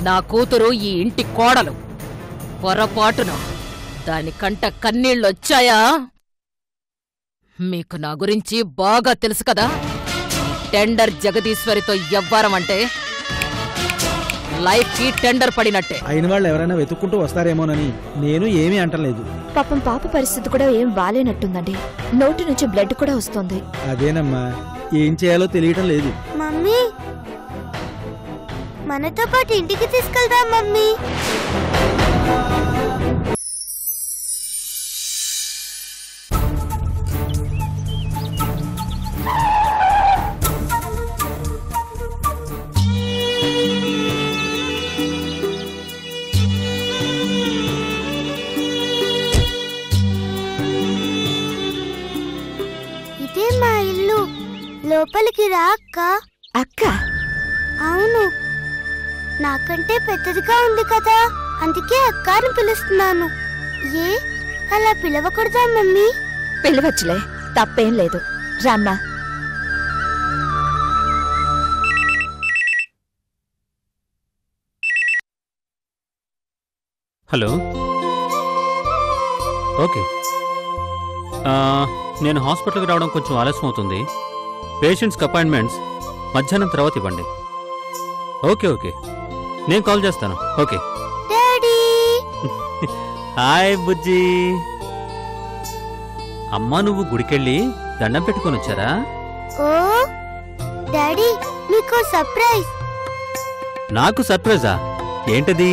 నా కూతురు ఈ ఇంటి కోడలు. పొరపాటున దాని కంట కన్నీళ్ళొచ్చాయా? మీకు నా గురించి బాగా తెలుసు కదా. టెండర్ జగదీశ్వరితో ఎవ్వారం అంటే లైఫ్ కి టెండర్ పడినట్టే. అయిన వాళ్ళు ఎవరైనా వెతుక్కుంటూ వస్తారేమోనని నేను ఏమీ అంటలేదు. పాపం పాప పరిస్థితి కూడా ఏం బాలేనట్టుందండి. నోటి నుంచి బ్లడ్ కూడా వస్తుంది. అదేనమ్మా, ఏం చేయాలో తెలియటం లేదు. మమ్మీ, మనతో పాటు ఇంటికి తీసుకెళ్దాం మమ్మీ. ఇదే మా ఇల్లు. లోపలికి రా అక్క. అక్క? అవును, నాకంటే పెద్దదిగా ఉంది కదా, అందుకే అక్క అని పిలుస్తున్నాను. ఏ అలా పిలవకూడదా మమ్మీ? పిలవచ్చులే, తప్పేం లేదు. రామ్మా. Hello, okay. నేను హాస్పిటల్కి రావడం కొంచెం ఆలస్యం అవుతుంది. పేషెంట్స్కి అపాయింట్మెంట్స్ మధ్యాహ్నం తర్వాత ఇవ్వండి. ఓకే ఓకే, నేను కాల్ చేస్తాను. ఓకే. డాడీ. హాయ్ బుజ్జి. అమ్మా, నువ్వు గుడికెళ్ళి దండం పెట్టుకొని వచ్చారా? ఓ డాడీ, మీకు సర్ప్రైజ్. నాకు సర్ప్రైజా? ఏంటది?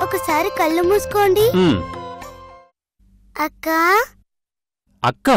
ఒకసారి కళ్ళు మూసుకోండి. అక్క. అక్క?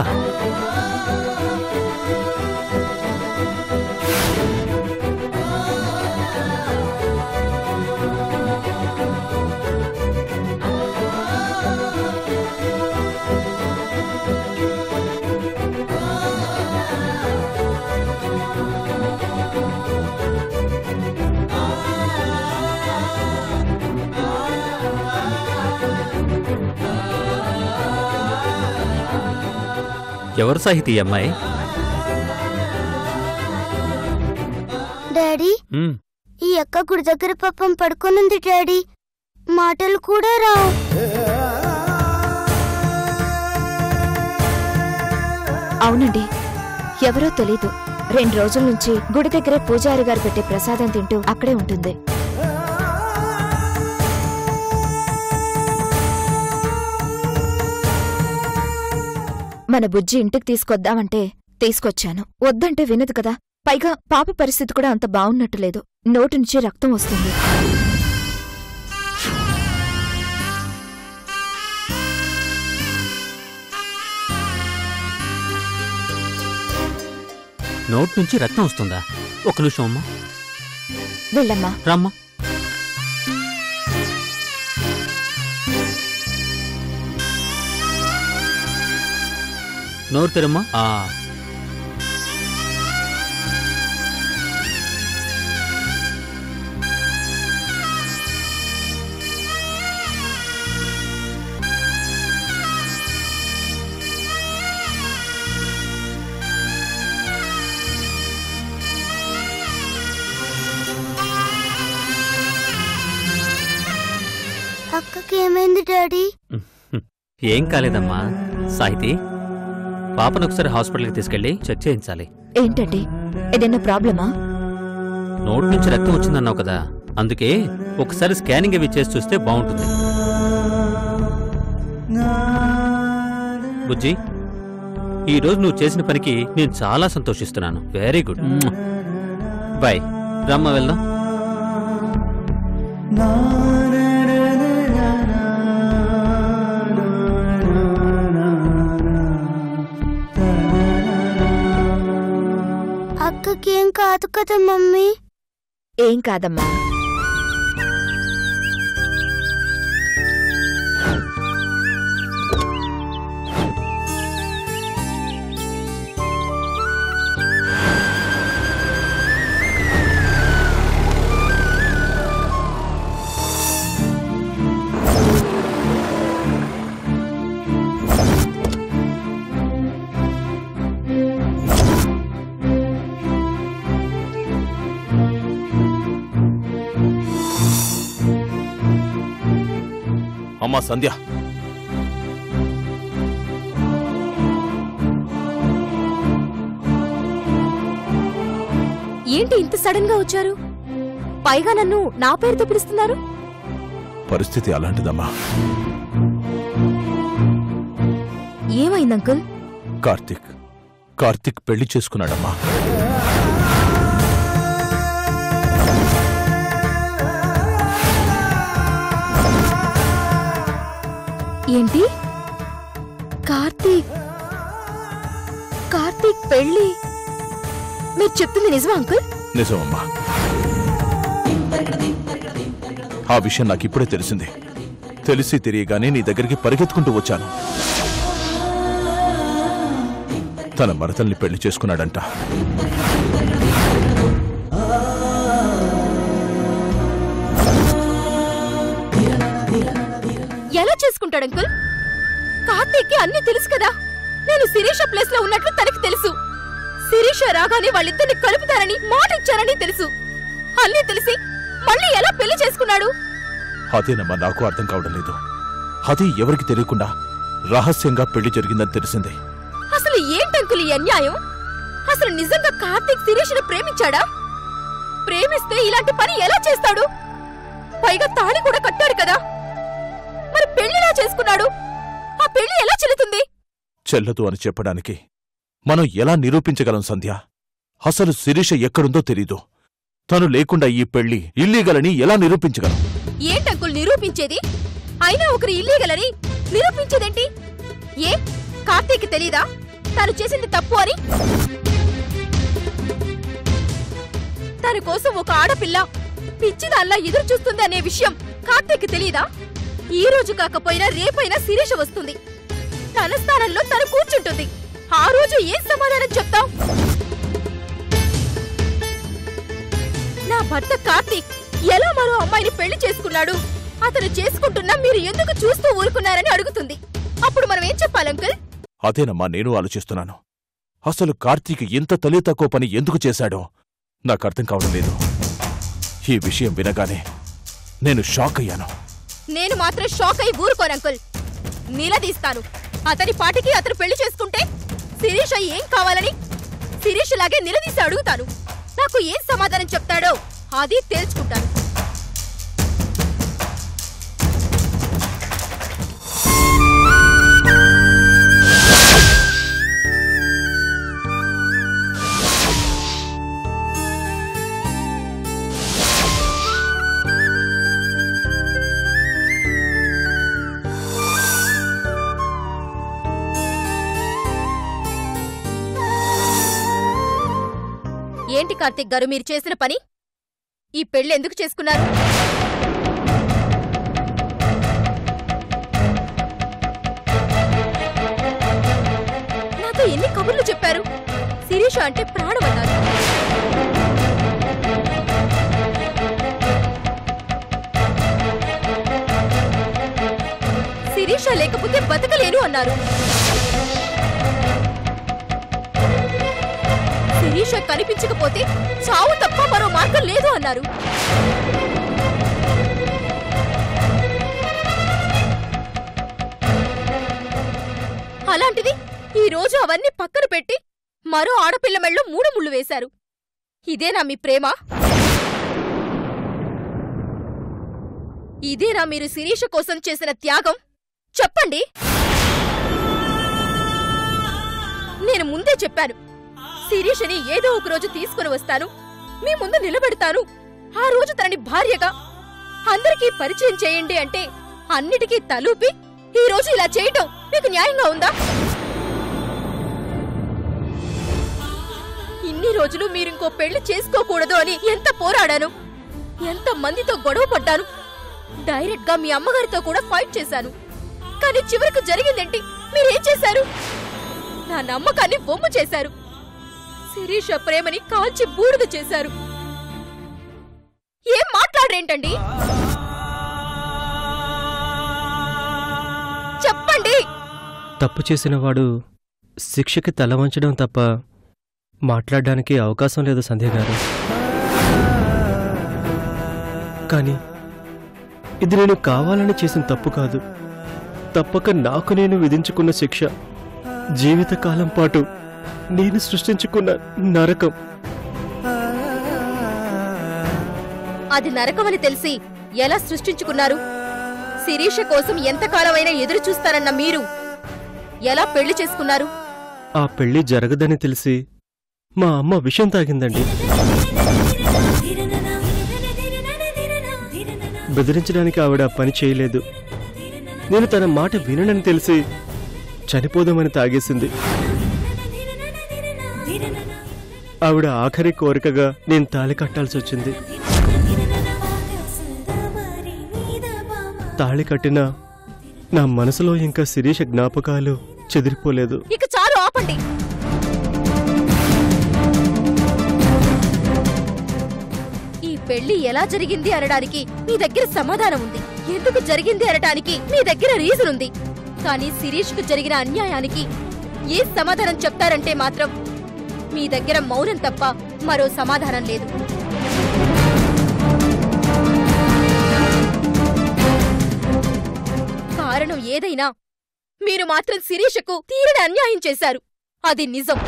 ఎవరు సాహితీ అమ్మాయి? డాడీ, ఈ అక్క గుడి దగ్గర పాపం పడుకోనుంది డాడీ. మాటలు కూడా రావు. అవునండి, ఎవరో తెలీదు. 2 రోజుల నుంచి గుడి దగ్గరే పూజారి గారు పెట్టే ప్రసాదం తింటూ అక్కడే ఉంటుంది. మన బుజ్జి ఇంటికి తీసుకొద్దామంటే తీసుకొచ్చాను. వద్దంటే వినదు కదా. పైగా పాప పరిస్థితి కూడా అంత బావున్నట్టు లేదు. నోటి నుంచి రక్తం వస్తుంది. నోటి నుంచి రక్తం వస్తుందా? ఒక నిమిషం అమ్మా. వెళ్ళమ్మా. రామ్మా. నోరు తెరమ్మా. అక్కకి ఏమైంది డాడీ? ఏం కాలేదమ్మా. సాహితీ, పాపను ఒకసారి హాస్పిటల్కి తీసుకెళ్ళి చెక్ చేయించాలి. ఏంటండి, ఏదైనా ప్రాబ్లమా? నోటి నుంచి రక్తం వచ్చిందన్నావు కదా, అందుకే ఒకసారి స్కానింగ్ అవి చేసి చూస్తే బాగుంటుంది. బుజ్జి, ఈరోజు నువ్వు చేసిన పనికి నేను చాలా సంతోషిస్తున్నాను. Very good. బాయ్. రమ్మ, వెళ్దాం. అక్కకేం కాదు కదా మమ్మీ? ఏం కాదమ్మా. అమ్మా సంధ్య. ఏంటి ఇంత సడన్ గా వచ్చారు? పైగా నన్ను నా పేరుతో పిలుస్తున్నారు? పరిస్థితి అలాంటిదమ్మా. ఏమైంది అంకుల్? కార్తిక్ పెళ్లి చేసుకున్నాడమ్మా. ఏంటి? కార్తీక్ పెళ్లి? మీరు చెప్తుంది నిజమా అంకుల్? నిజమమ్మా. ఆ విషయం నాకిప్పుడే తెలిసింది. తెలిసి తిరిగిగానే నీ దగ్గరికి పరిగెత్తుకుంటూ వచ్చాను. తన మరదల్ని పెళ్లి చేసుకున్నాడంట. ఎలా చేసుకుంటాడు అంకుల్? కార్తీక్కి అన్నీ తెలుసు కదా. నేను శిరీష ప్లేస్ లో ఉన్నట్లు తనకి తెలుసు. శిరీష రాగానే వాళ్ళిద్దరిని కలుపుతారని మాట ఇచ్చారని తెలుసు. అన్నీ తెలిసి మళ్ళీ ఎలా పెళ్లి చేసుకున్నాడు? అదేనమ్మా నాకు అర్థం కావడం లేదు. అది ఎవరికి తెలియకుండా రహస్యంగా పెళ్లి జరిగిందని తెలిసింది. అసలు ఏంటంకుల్ ఈ అన్యాయం? అసలు నిజంగా కార్తీక్ శిరీషను ప్రేమించాడా? ప్రేమిస్తే ఇలాంటి పని ఎలా చేస్తాడు? పైగా తాళి కూడా కట్టాడు కదా. మరి పెళ్లిలా చేసుకున్నాడు. ఆ పెళ్లి ఎలా చెల్లుతుంది? చెల్లదు అని చెప్పడానికి మనం ఎలా నిరూపించగలం సంధ్య? అసలు శిరీష ఎక్కడుందో తెలీదు. తను లేకుండా ఈ పెళ్లి ఇల్లీగల్ అని ఎలా నిరూపించగలం? ఏంటంకుల్ నిరూపించేది? అయినా ఒకరు ఇల్లీగల్ అని నిరూపించేదేంటి? ఏ కార్తీక్ తెలీదా తను చేసింది తప్పు అని? తన కోసం ఒక ఆడపిల్ల పిచ్చిదాల్లా ఎదురు చూస్తుంది అనే విషయం కార్తీక్ తెలీదా? ఈ రోజు కాకపోయినా రేపైనా శిరీష వస్తుంది. తన స్థానంలో తను కూర్చుంటుంది. ఆ రోజు ఏం సమాధానం చెప్తావు? నా భర్త కార్తీక్ ఎలా మరో అమ్మాయిని పెళ్లి చేసుకున్నాడు? అతను చేసుకుంటున్నా మీరు ఎందుకు చూస్తూ ఊరుకున్నారని అడుగుతుంది. అప్పుడు మనం ఏం చెప్పాలి అంకుల్? అదేనమ్మా నేను ఆలోచిస్తున్నాను. అసలు కార్తీక్ ఇంత తల్లి తక్కువ పని ఎందుకు చేశాడో నాకర్థం కావడం లేదు. ఈ విషయం వినగానే నేను షాక్ అయ్యాను. నేను మాత్రం షాక్ అయి ఊరుకోను అంకుల్. నిలదీస్తాను. అతని పాటికి అతను పెళ్లి చేసుకుంటే శిరీష ఏం కావాలని శిరీషలాగే నిలదీసి అడుగుతాను. నాకు ఏం సమాధానం చెప్తాడో అది తేల్చుకుంటాను. ఏంటి కార్తీక్ గారు మీరు చేసిన పని? ఈ పెళ్లి ఎందుకు చేసుకున్నారు? నాతో ఎన్ని కబుర్లు చెప్పారు. శిరీష అంటే ప్రాణం అన్నారు. శిరీష లేకపోతే బతకలేను అన్నారు. శిరీష కనిపించకపోతే చావు తప్ప మరో మార్గం లేదు అన్నారు. అలాంటిది ఈ రోజు అవన్నీ పక్కన పెట్టి మరో ఆడపిల్ల మెళ్ళో 3 ముళ్ళు వేశారు. ఇదేనా మీ ప్రేమ? ఇదేనా మీరు శిరీష కోసం చేసిన త్యాగం? చెప్పండి. నేను ముందే చెప్పాను, శిరీషని ఏదో ఒక రోజు తీసుకుని వస్తాను, మీ ముందు నిలబెడతాను. ఆ రోజు తనని భార్యగా అందరికీ పరిచయం చేయండి అంటే అన్నిటికీ తలూపి ఈ రోజు ఇలా చేయటం మీకు న్యాయంగా ఉందా? ఇన్ని రోజులు మీరింకో పెళ్లి చేసుకోకూడదు అని ఎంత పోరాడాను, ఎంత మందితో గొడవ పడ్డాను. డైరెక్ట్ గా మీ అమ్మగారితో కూడా ఫైట్ చేశాను. కానీ చివరికి జరిగిందేంటి? మీరేం చేశారు? నా నమ్మకాన్ని బొమ్మ చేశారు. శిరీష ప్రేమని కాల్చి బూడిద చేశారు. ఏం మాట్లాడరేంటండి? చెప్పండి. తప్పు చేసిన వాడు శిక్షకి తల వంచడం తప్ప మాట్లాడడానికి అవకాశం లేదు సంధ్య గారు. కానీ ఇది నేను కావాలని చేసిన తప్పు కాదు. తప్పక నాకు నేను విధించుకున్న శిక్ష. జీవితకాలం పాటు నేను సృష్టించుకున్న నరకం. అది నరకమని తెలిసి ఎలా సృష్టించుకున్నారు? శిరీష కోసం ఎంతకాలమైనా ఎదురు చూస్తారన్న మీరు ఎలా పెళ్లి చేసుకున్నారు? ఆ పెళ్లి జరగదని తెలిసి మా అమ్మ విషం తాగిందండి. బెదిరించడానికి ఆవిడ పని చేయలేదు. నేను తన మాట విననని తెలిసి చనిపోదామని తాగేసింది. ఆవిడ ఆఖరి కోరికగా నేను తాళి కట్టాల్సి వచ్చింది. తాళి కట్టినా నా మనసులో ఇంకా శిరీష జ్ఞాపకాలు చెదిరిపోలేదు. ఇక చాలు, ఆపండి. ఈ పెళ్లి ఎలా జరిగింది అనడానికి మీ దగ్గర సమాధానం ఉంది. ఎందుకు జరిగింది అనడానికి మీ దగ్గర రీజన్ ఉంది. కానీ శిరీష్కు జరిగిన అన్యాయానికి ఏ సమాధానం చెప్తారంటే మాత్రం మీ దగ్గర మౌనం తప్ప మరో సమాధానం లేదు. కారణం ఏదైనా మీరు మాత్రం శిరీషకు తీరని అన్యాయం చేశారు. అది నిజం.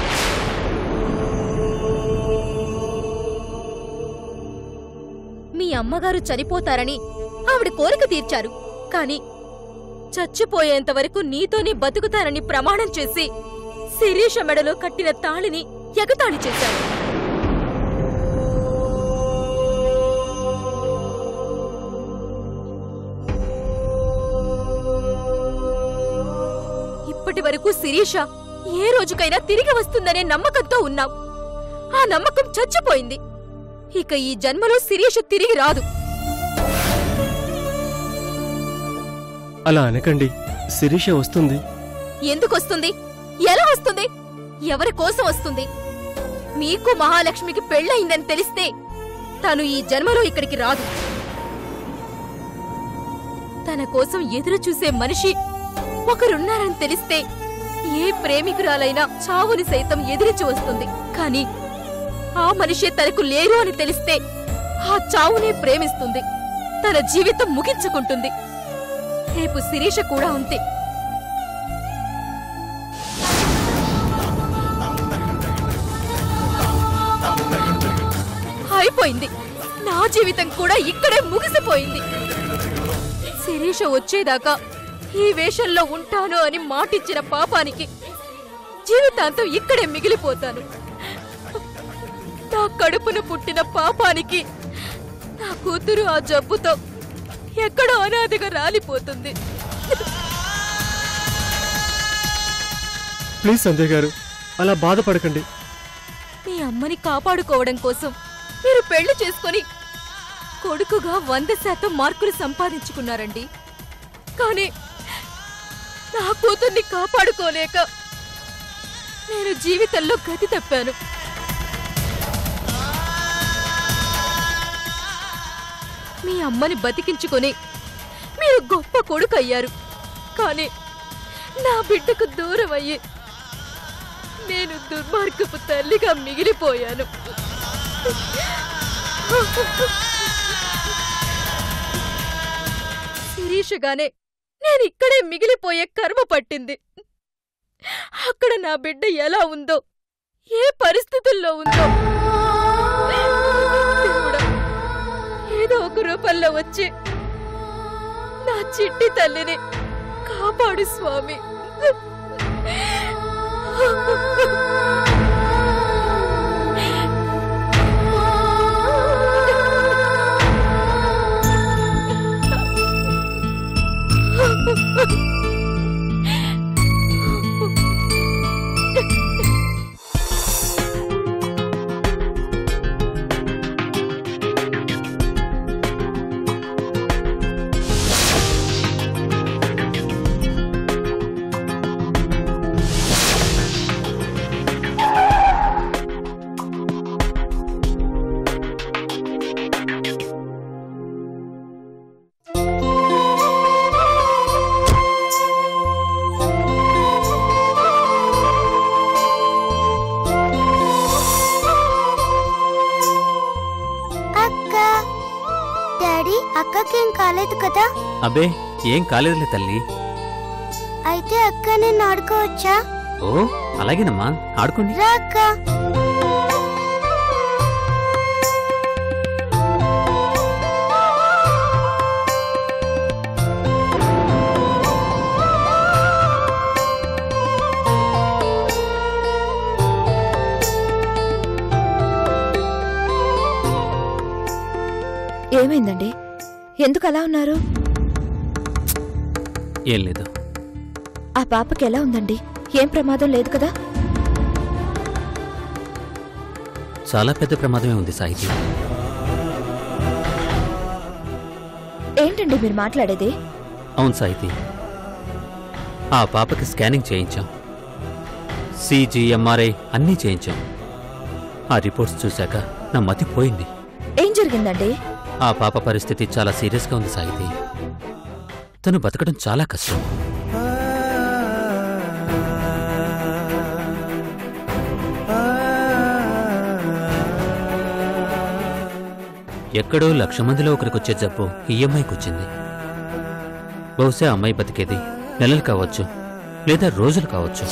మీ అమ్మగారు చనిపోతారని ఆవిడ కోరిక తీర్చారు. కాని చచ్చిపోయేంతవరకు నీతోనే బతుకుతానని ప్రమాణం చేసి శిరీష మెడలో కట్టిన తాళిని ఎగతాళి చేశారు. ఇప్పటి వరకు శిరీష ఏ రోజుకైనా తిరిగి వస్తుందనే నమ్మకంతో ఉన్నాం. ఆ నమ్మకం చచ్చిపోయింది. ఇక ఈ జన్మలో శిరీష తిరిగి రాదు. అలా అనకండి. శిరీష వస్తుంది. ఎందుకొస్తుంది? ఎలా వస్తుంది? ఎవరి కోసం వస్తుంది? మీకు మహాలక్ష్మికి పెళ్ళయిందని తెలిస్తే తను ఈ జన్మలో ఇక్కడికి రాదు. తన కోసం ఎదురు చూసే మనిషి ఒకరున్నారని తెలిస్తే ఏ ప్రేమికురాలైనా చావుని సైతం ఎదిరించి వస్తుంది. కాని ఆ మనిషే తనకు లేరు అని తెలిస్తే ఆ చావునే ప్రేమిస్తుంది. తన జీవితం ముగించుకుంటుంది. రేపు శిరీష కూడా అంతే. అయిపోయింది. నా జీవితం కూడా ఇక్కడే ముగిసిపోయింది. శిరీష వచ్చేదాకా ఈ వేషంలో ఉంటాను అని మాటిచ్చిన పాపానికి జీవితాంతం ఇక్కడే మిగిలిపోతాను. నా కడుపున పుట్టిన పాపానికి నా కూతురు ఆ జబ్బుతో ఎక్కడో అనాథగా రాలిపోతుంది. ప్లీజ్ సంధ్య గారు, అలా బాధపడకండి. మీ అమ్మని కాపాడుకోవడం కోసం మీరు పెళ్లి చేసుకుని కొడుకుగా 100% మార్కులు సంపాదించుకున్నారండి. కానీ నా కూతుర్ని కాపాడుకోలేక నేను జీవితంలో గతి తప్పాను. మీ అమ్మని బతికించుకొని మీరు గొప్ప కొడుకు అయ్యారు. కానీ నా బిడ్డకు దూరం అయ్యి నేను దుర్మార్గపు తల్లిగా మిగిలిపోయాను. శిరీషగానే నేను ఇక్కడే మిగిలిపోయే కర్మ పట్టింది. అక్కడ నా బిడ్డ ఎలా ఉందో, ఏ పరిస్థితుల్లో ఉందో దేవుడా, ఏదో ఒక రూపంలో వచ్చి నా చిట్టి తల్లిని కాపాడు స్వామి. అక్కకేం కాలేదు కదా? అబ్బే, ఏం కాలేదులే తల్లి. అక్క నేను ఆడుకోవచ్చా? ఓ అలాగేనమ్మా, ఆడుకోండి. రా అక్క. ఏమైందండి? ఎందుకు అలా ఉన్నారు? ఏం లేదు. ఆ పాపకి ఎలా ఉందండి? ఏం ప్రమాదం లేదు కదా? చాలా పెద్ద ప్రమాదమే ఉంది సాహితి. ఏంటండి మీరు మాట్లాడేది? అవును సాహితి, ఆ పాపకి స్కానింగ్ చేయించాం, సిజీ ఎంఆర్ఐ అన్నీ చేయించాం. ఆ రిపోర్ట్స్ చూశాక నా మతి పోయింది. ఏం జరిగిందండి? ఆ పాప పరిస్థితి చాలా సీరియస్గా ఉంది సాహితి. తను బతకడం చాలా కష్టం. ఎక్కడో 1,00,000 మందిలో ఒకరికొచ్చే జబ్బు ఈ అమ్మాయికి వచ్చింది. బహుశా అమ్మాయి బతికేది నెలలు కావచ్చు, లేదా రోజులు కావచ్చు.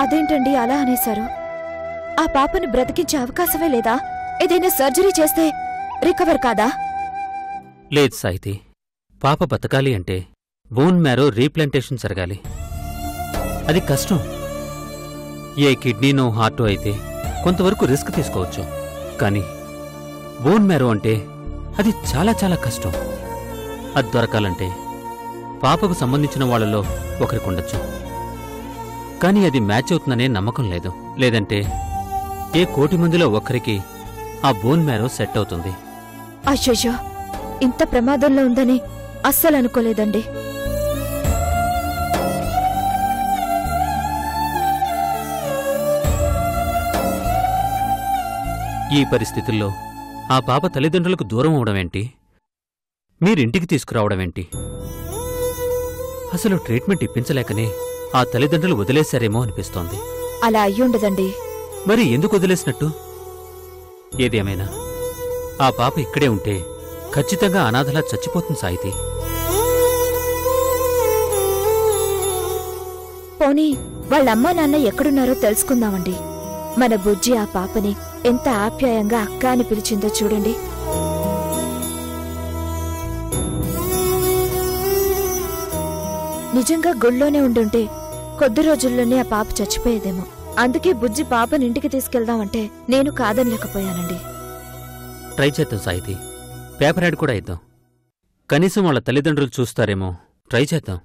అదేంటండి అలా అనేశారు? ఆ పాపని బ్రతికించే అవకాశమే లేదా? ఏదైనా సర్జరీ చేస్తే రికవర్ కాదా? లేదు సాహితి, పాప బతకాలి అంటే బోన్ మ్యారో రీప్లాంటేషన్ జరగాలి. అది కష్టం. ఏ కిడ్నీనో హార్టో అయితే కొంతవరకు రిస్క్ తీసుకోవచ్చు, కానీ బోన్ మ్యారో అంటే అది చాలా చాలా కష్టం. అది దొరకాలంటే పాపకు సంబంధించిన వాళ్లలో ఒకరికుండొచ్చు, కానీ అది మ్యాచ్ అవుతుందనే నమ్మకం లేదు. లేదంటే ఏ 1,00,00,000 మందిలో ఒక్కరికి ఆ బోన్ మ్యారో సెట్ అవుతుంది. అయ్యయ్యో, ఇంత ప్రమాదంలో ఉందని అస్సలు అనుకోలేదండి. ఈ పరిస్థితుల్లో ఆ పాప తల్లిదండ్రులకు దూరం అవడమేంటి, మీరింటికి తీసుకురావడమేంటి? అసలు ట్రీట్మెంట్ ఇప్పించలేకనే ఆ తల్లిదండ్రులు వదిలేశారేమో అనిపిస్తోంది. అలా అయ్యుండదండి. మరి ఎందుకు వదిలేసినట్టు? ఏదేమైనా ఆ పాప ఇక్కడే ఉంటే ఖచ్చితంగా అనాథలా చచ్చిపోతుంది సాయితి. పోనీ వాళ్ళమ్మా నాన్న ఎక్కడున్నారో తెలుసుకుందామండి. మన బుజ్జి ఆ పాపని ఎంత ఆప్యాయంగా అక్క అని పిలిచిందో చూడండి. నిజంగా గుళ్ళోనే ఉండుంటే కొద్ది రోజుల్లోనే ఆ పాప చచ్చిపోయేదేమో. అందుకే బుజ్జి పాపని ఇంటికి తీసుకెళ్దామంటే నేను కాదనలేకపోయానండి. ట్రై చేద్దాం సాయితి, పేపర్ యాడ్ కూడా ఇద్దాం. కనీసం వాళ్ళ తల్లిదండ్రులు చూస్తారేమో. ట్రై చేద్దాం.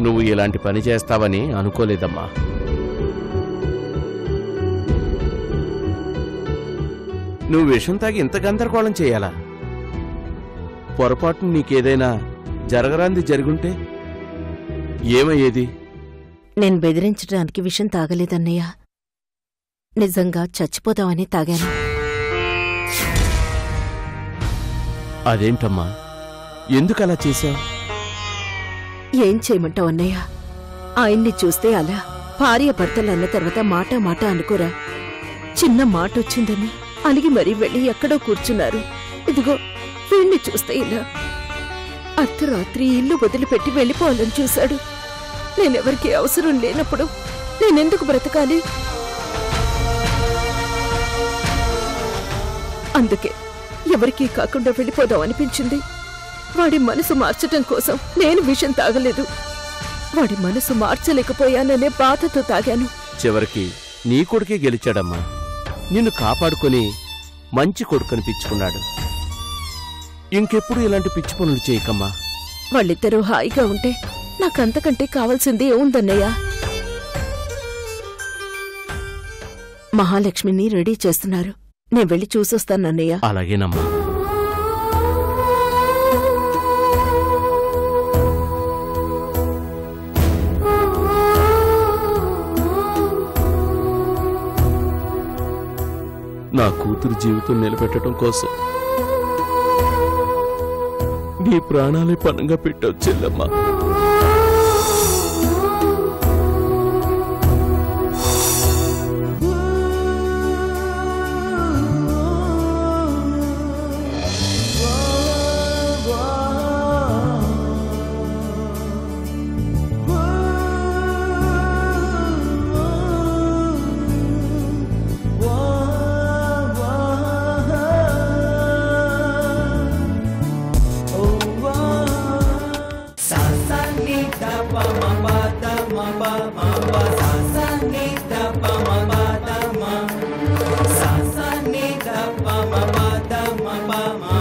నువ్వు ఇలాంటి పని చేస్తావని అనుకోలేదమ్మా. నువ్వు విషం తాగి ఇంత గందరగోళం చేయాలా? పొరపాటును నీకేదైనా జరగరాంది జరుగుంటే ఏమయ్యేది? నేను బెదిరించడానికి విషం తాగలేదన్నయ్య. నిజంగా చచ్చిపోతామని తాగాను. అదేంటమ్మా, ఎందుకలా చేశావు? ఏం చేయమంటావు అన్నయ్య? ఆయన్ని చూస్తే అలా భార్య భర్తలన్న తర్వాత మాట అనుకోరా. చిన్న మాట వచ్చిందని అలిగి మరీ వెళ్ళి ఎక్కడో కూర్చున్నారు. ఇదిగో వీణ్ణి చూస్తే ఇలా. అర్ధరాత్రి ఇల్లు వదిలిపెట్టి వెళ్ళిపోవాలని చూశాడు. నేనెవరికి అవసరం లేనప్పుడు నేనెందుకు బ్రతకాలి? అందుకే ఎవరికీ కాకుండా వెళ్ళిపోదాం అనిపించింది. వాడి మనసు మార్చటం కోసం నేను విషం తాగలేదు. వాడి మనసు మార్చలేకపోయాననే బాధతో తాగాను. చివరికి నీ కొడుకే గెలిచాడమ్మా. నిన్ను కాపాడుకొని మంచి కొడుకనిపించుకున్నాడు. ఇంకెప్పుడు ఇలాంటి పిచ్చి పనులు చేయకమ్మా. వాళ్ళిద్దరూ హాయిగా ఉంటే నాకంతకంటే కావాల్సింది ఏముందన్నయ్యా? మహాలక్ష్మిని రెడీ చేస్తున్నారు. నేను వెళ్ళి చూసొస్తానన్నయ్య. అలాగేనమ్మా. నా కూతురు జీవితం నిలబెట్టడం కోసం నీ ప్రాణాలే పణంగా పెట్టావు చెల్లమ్మా. Sa sa ni da pa ma